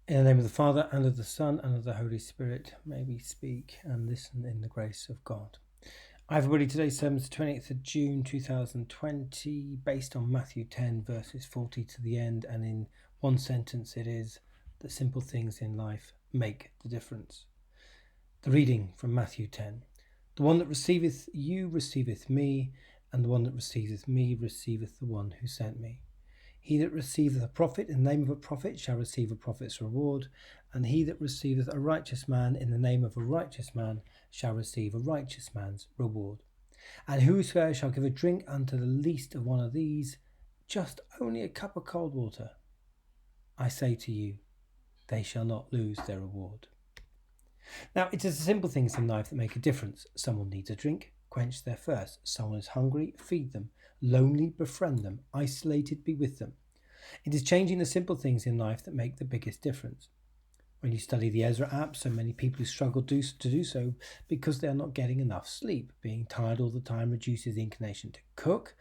In the name of the Father, and of the Son, and of the Holy Spirit, may we speak and listen in the grace of God. Hi everybody, today's sermon is the 20th of June 2020, based on Matthew 10, verses 40 to the end, and in one sentence it is, the simple things in life make the difference. The reading from Matthew 10. The one that receiveth you receiveth me, and the one that receiveth me receiveth the one who sent me. He that receiveth a prophet in the name of a prophet shall receive a prophet's reward, and he that receiveth a righteous man in the name of a righteous man shall receive a righteous man's reward. And whosoever shall give a drink unto the least of one of these, just only a cup of cold water, I say to you, they shall not lose their reward. Now, it is the simple things in life that make a difference. Someone needs a drink, quench their thirst. Someone is hungry, feed them. Lonely, befriend them. Isolated, be with them. It is changing the simple things in life that make the biggest difference. When you study the Ezra app, so many people who struggle to do so because they are not getting enough sleep. Being tired all the time reduces the inclination to cook.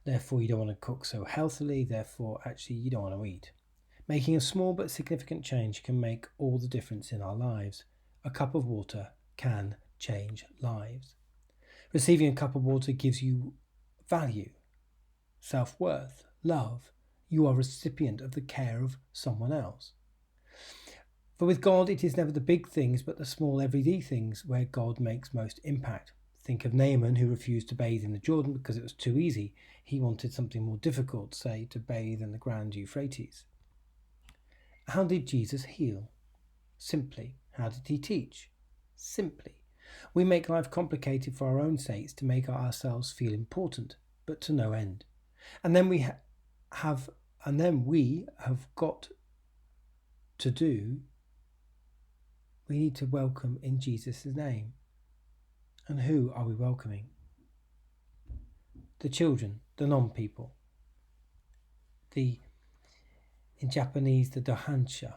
Therefore, you don't want to cook so healthily. Therefore, actually, you don't want to eat. Making a small but significant change can make all the difference in our lives. A cup of water can change lives. Receiving a cup of water gives you value, self-worth, love. You are a recipient of the care of someone else. For with God, it is never the big things, but the small everyday things where God makes most impact. Think of Naaman, who refused to bathe in the Jordan because it was too easy. He wanted something more difficult, say, to bathe in the Grand Euphrates. How did Jesus heal? Simply. How did he teach? Simply. We make life complicated for our own sakes to make ourselves feel important, but to no end. And then we have got to do. We need to welcome in Jesus' name. And who are we welcoming? The children, the non-people. In Japanese, the dohansha.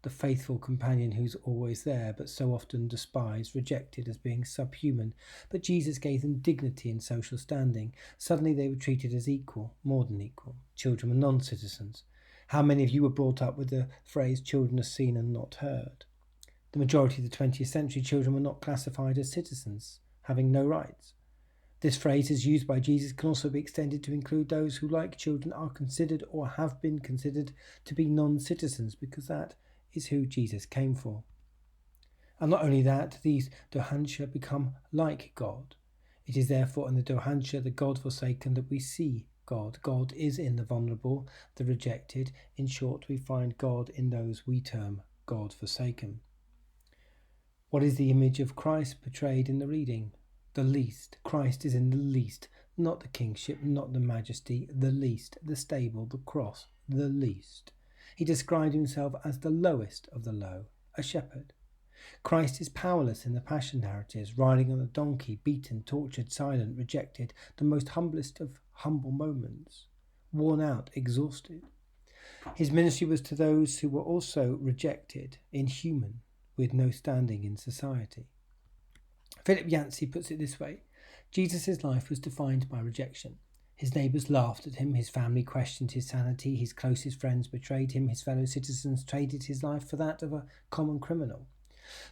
The faithful companion who's always there, but so often despised, rejected as being subhuman. But Jesus gave them dignity and social standing. Suddenly they were treated as equal, more than equal. Children were non-citizens. How many of you were brought up with the phrase, children are seen and not heard? The majority of the 20th century children were not classified as citizens, having no rights. This phrase, as used by Jesus, can also be extended to include those who, like children, are considered or have been considered to be non-citizens, because that is who Jesus came for. And not only that, these dohansha become like God. It is therefore in the dohansha, the God forsaken, that we see God. God is in the vulnerable, the rejected. In short, we find God in those we term God forsaken. What is the image of Christ portrayed in the reading? The least. Christ is in the least, not the kingship, not the majesty, the least, the stable, the cross, the least. He described himself as the lowest of the low, a shepherd. Christ is powerless in the passion narratives, riding on a donkey, beaten, tortured, silent, rejected, the most humblest of humble moments, worn out, exhausted. His ministry was to those who were also rejected, inhuman, with no standing in society. Philip Yancey puts it this way: Jesus' life was defined by rejection. His neighbours laughed at him, his family questioned his sanity, his closest friends betrayed him, his fellow citizens traded his life for that of a common criminal.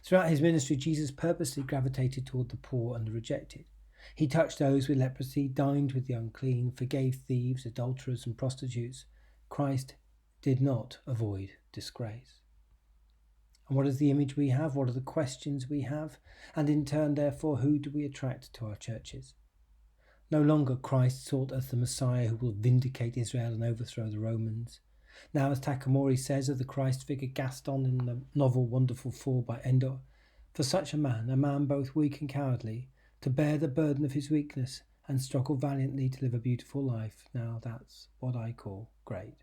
Throughout his ministry, Jesus purposely gravitated toward the poor and the rejected. He touched those with leprosy, dined with the unclean, forgave thieves, adulterers and prostitutes. Christ did not avoid disgrace. And what is the image we have? What are the questions we have? And in turn, therefore, who do we attract to our churches? No longer Christ sought as the Messiah who will vindicate Israel and overthrow the Romans. Now, as Takamori says of the Christ figure Gaston in the novel Wonderful Fall by Endo, for such a man both weak and cowardly, to bear the burden of his weakness and struggle valiantly to live a beautiful life, now that's what I call great.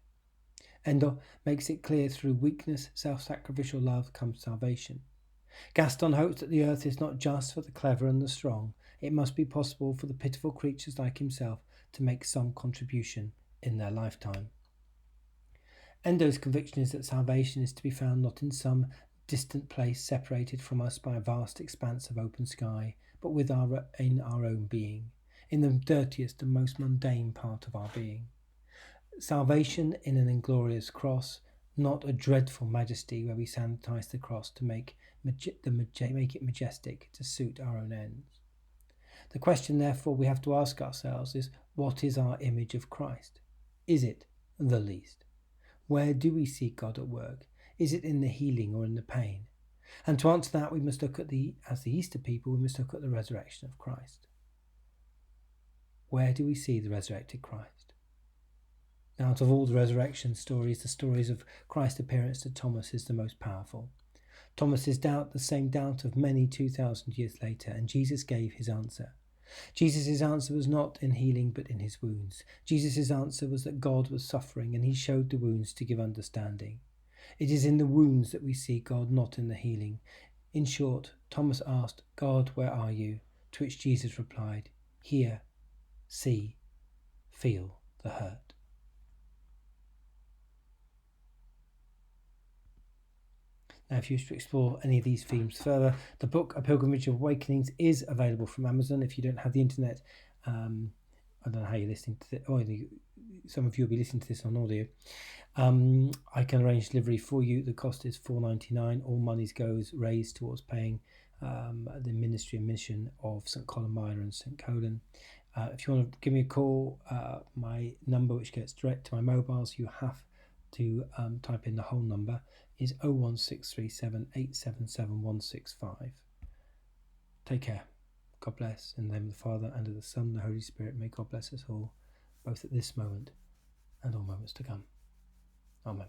Endo makes it clear through weakness, self-sacrificial love comes salvation. Gaston hopes that the earth is not just for the clever and the strong. It must be possible for the pitiful creatures like himself to make some contribution in their lifetime. Endo's conviction is that salvation is to be found not in some distant place separated from us by a vast expanse of open sky, but in our own being, in the dirtiest and most mundane part of our being. Salvation in an inglorious cross, not a dreadful majesty where we sanitize the cross to make it majestic to suit our own ends. The question, therefore, we have to ask ourselves is, what is our image of Christ? Is it the least? Where do we see God at work? Is it in the healing or in the pain? And to answer that, we must look at as the Easter people, we must look at the resurrection of Christ. Where do we see the resurrected Christ? Now, out of all the resurrection stories, the stories of Christ's appearance to Thomas is the most powerful. Thomas's doubt, the same doubt of many 2,000 years later, and Jesus gave his answer. Jesus' answer was not in healing, but in his wounds. Jesus' answer was that God was suffering, and he showed the wounds to give understanding. It is in the wounds that we see God, not in the healing. In short, Thomas asked, God, where are you? To which Jesus replied, hear, see, feel the hurt. Now, if you wish to explore any of these themes further, the book A Pilgrimage of Awakenings is available from Amazon. If you don't have the internet, I don't know how you're listening to it, or some of you will be listening to this on audio. I can arrange delivery for you. The cost is $4.99. All monies goes raised towards paying the Ministry and Mission of St Colin Myer and St Colin. If you want to give me a call, my number, which gets direct to my mobiles, you have to type in the whole number, is 01637 877 165. Take care. God bless. In the name of the Father, and of the Son, and the Holy Spirit, may God bless us all, both at this moment and all moments to come. Amen.